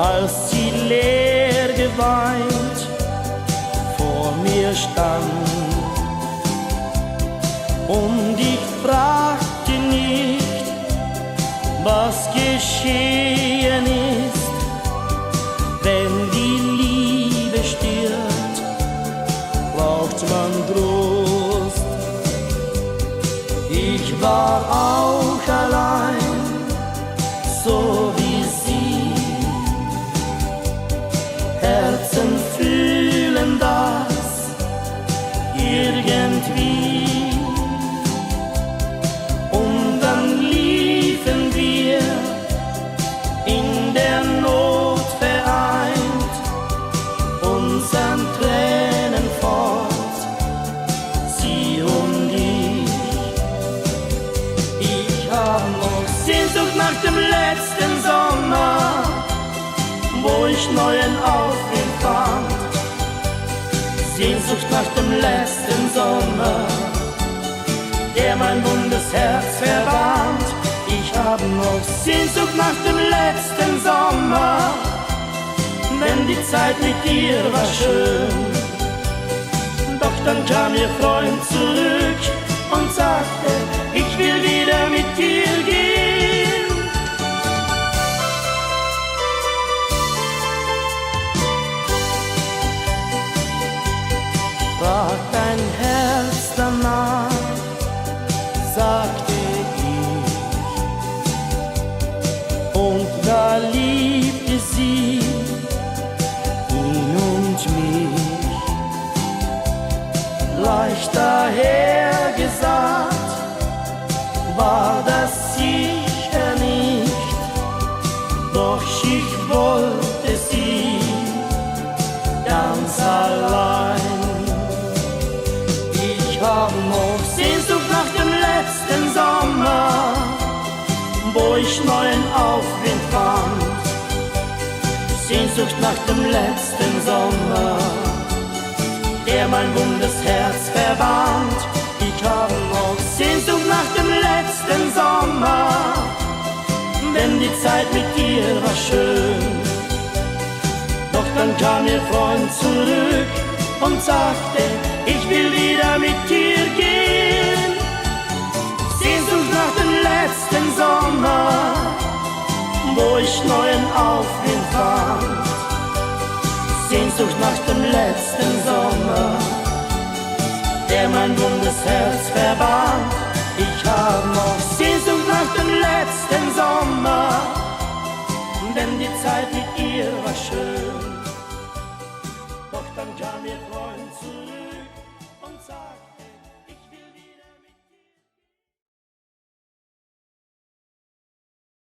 als sie leer geweint vor mir stand. Und ich fragte nicht, was geschehen ist, wenn die Liebe stirbt, braucht man Trost. Ich war auch allein, so wie sie. Herzen fühlen das irgendwie. Und dann liefen wir in der Not vereint, unseren Tränen fort, sie und ich. Ich hab noch Sehnsucht nach dem letzten Sommer, wo ich neuen Aufwind fand. Sehnsucht nach dem letzten Sommer, der mein wundes Herz verwand. Ich hab noch Sehnsucht nach dem letzten Sommer, wenn die Zeit mit dir war schön. Doch dann kam ihr Freund zurück und sagte, ich will wieder mit dir gehen. Frag dein Herz danach, sagte ich, und da liebte sie ihn und mich. Leicht daher gesagt, war das sicher nicht, doch ich wollte sie ganz allein. Ich hab noch Sehnsucht nach dem letzten Sommer, wo ich neuen Aufwind fand. Sehnsucht nach dem letzten Sommer, der mein wundes Herz verwand. Ich hab noch Sehnsucht nach dem letzten Sommer, wenn die Zeit mit dir war schön. Doch dann kam ihr Freund zurück und sagte, ich will wieder mit dir gehen. Sehnsucht nach dem letzten Sommer, wo ich neuen Aufwind fand. Sehnsucht nach dem letzten Sommer, der mein wundes Herz verwand. Ich hab noch Sehnsucht nach dem letzten Sommer,